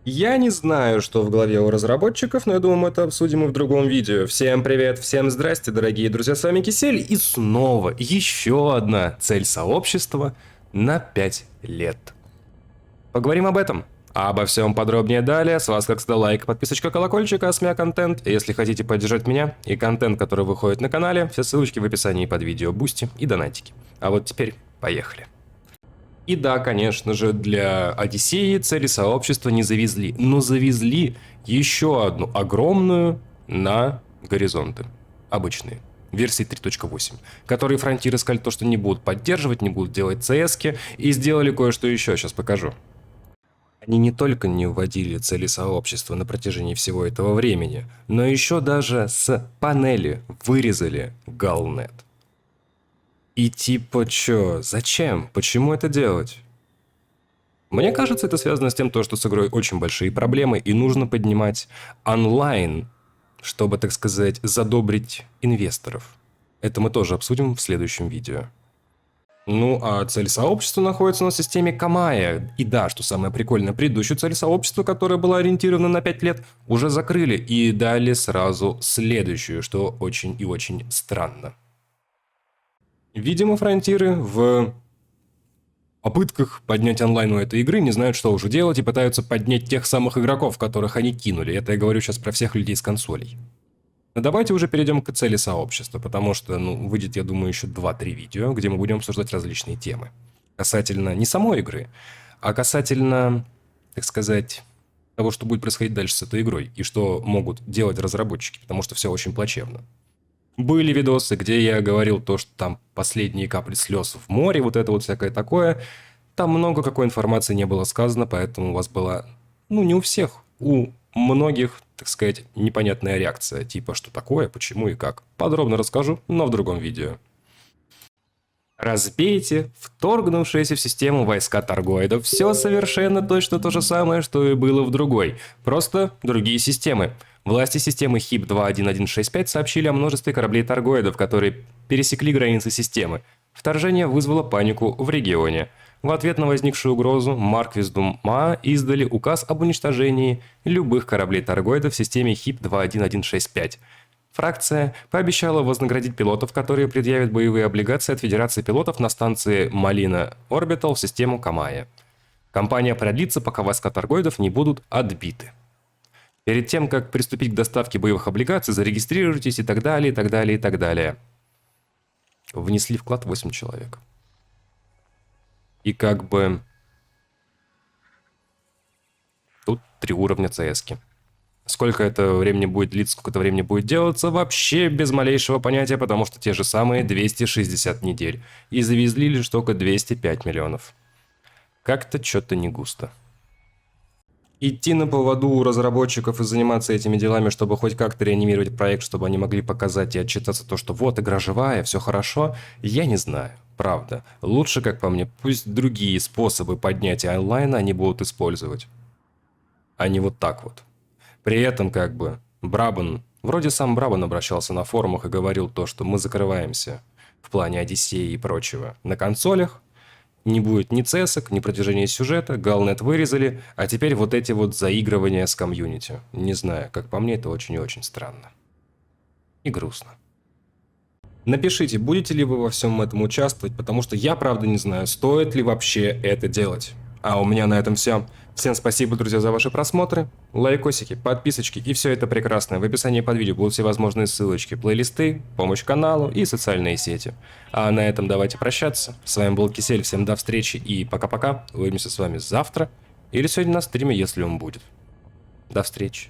Я не знаю, что в голове у разработчиков, но я думаю, мы это обсудим и в другом видео. Всем привет, всем здрасте, дорогие друзья, с вами Кисель, и снова еще одна цель сообщества на 5 лет. Поговорим об этом. А обо всем подробнее далее. С вас, как всегда, лайк, подписочка, колокольчик, а с меня контент. Если хотите поддержать меня и контент, который выходит на канале, все ссылочки в описании под видео, бусти и донатики. А вот теперь поехали. И да, конечно же, для Одиссеи цели сообщества не завезли, но завезли еще одну огромную на горизонты. Обычные. Версии 3.8, которые фронтиры сказали то, что не будут поддерживать, не будут делать CS-ки, и сделали кое-что еще, сейчас покажу. Они не только не вводили цели сообщества на протяжении всего этого времени, но еще даже с панели вырезали Galnet. И типа чё? Зачем? Почему это делать? Мне кажется, это связано с тем, что с игрой очень большие проблемы, и нужно поднимать онлайн, чтобы, так сказать, задобрить инвесторов. Это мы тоже обсудим в следующем видео. Ну, а цель сообщества находится на системе Камая. И да, что самое прикольное, предыдущую цель сообщества, которая была ориентирована на 5 лет, уже закрыли и дали сразу следующую, что очень и очень странно. Видимо, фронтиры в попытках поднять онлайн у этой игры не знают, что уже делать, и пытаются поднять тех самых игроков, которых они кинули. Это я говорю сейчас про всех людей с консолей. Но давайте уже перейдем к цели сообщества, потому что, выйдет, я думаю, еще 2-3 видео, где мы будем обсуждать различные темы. Касательно не самой игры, а касательно, так сказать, того, что будет происходить дальше с этой игрой, и что могут делать разработчики, потому что все очень плачевно. Были видосы, где я говорил то, что там последние капли слез в море, вот это вот всякое такое. Там много какой информации не было сказано, поэтому у вас была, не у всех, у многих, так сказать, непонятная реакция. Типа, что такое, почему и как. Подробно расскажу, но в другом видео. Разбейте вторгнувшиеся в систему войска торгоидов. Все совершенно точно то же самое, что и было в другой. Просто другие системы. Власти системы HIP 2.1.1.6.5 сообщили о множестве кораблей торгоидов, которые пересекли границы системы. Вторжение вызвало панику в регионе. В ответ на возникшую угрозу Марквиздум Маа издали указ об уничтожении любых кораблей торгоидов в системе HIP 2.1.1.6.5. Фракция пообещала вознаградить пилотов, которые предъявят боевые облигации от Федерации пилотов на станции Малина Орбитал в систему Камая. Кампания продлится, пока войска торгоидов не будут отбиты. Перед тем, как приступить к доставке боевых облигаций, зарегистрируйтесь и так далее, и так далее, и так далее. Внесли вклад 8 человек. И как бы... Тут 3 уровня CS-ки. Сколько это времени будет длиться, сколько это времени будет делаться, вообще без малейшего понятия, потому что те же самые 260 недель. И завезли лишь только 205 миллионов. Как-то что-то не густо. Идти на поводу у разработчиков и заниматься этими делами, чтобы хоть как-то реанимировать проект, чтобы они могли показать и отчитаться то, что вот игра живая, все хорошо, я не знаю. Правда. Лучше, как по мне, пусть другие способы поднятия онлайна они будут использовать. А не вот так вот. При этом, как бы, Брабан, вроде сам Брабан обращался на форумах и говорил то, что мы закрываемся в плане Одиссеи и прочего на консолях. Не будет ни цесок, ни продвижения сюжета, Galnet вырезали, а теперь вот эти вот заигрывания с комьюнити. Не знаю, как по мне, это очень и очень странно. И грустно. Напишите, будете ли вы во всем этом участвовать, потому что я правда не знаю, стоит ли вообще это делать. А у меня на этом все. Всем спасибо, друзья, за ваши просмотры, лайкосики, подписочки и все это прекрасное. В описании под видео будут все возможные ссылочки, плейлисты, помощь каналу и социальные сети. А на этом давайте прощаться. С вами был Кисель, всем до встречи и пока-пока. Увидимся с вами завтра или сегодня на стриме, если он будет. До встречи.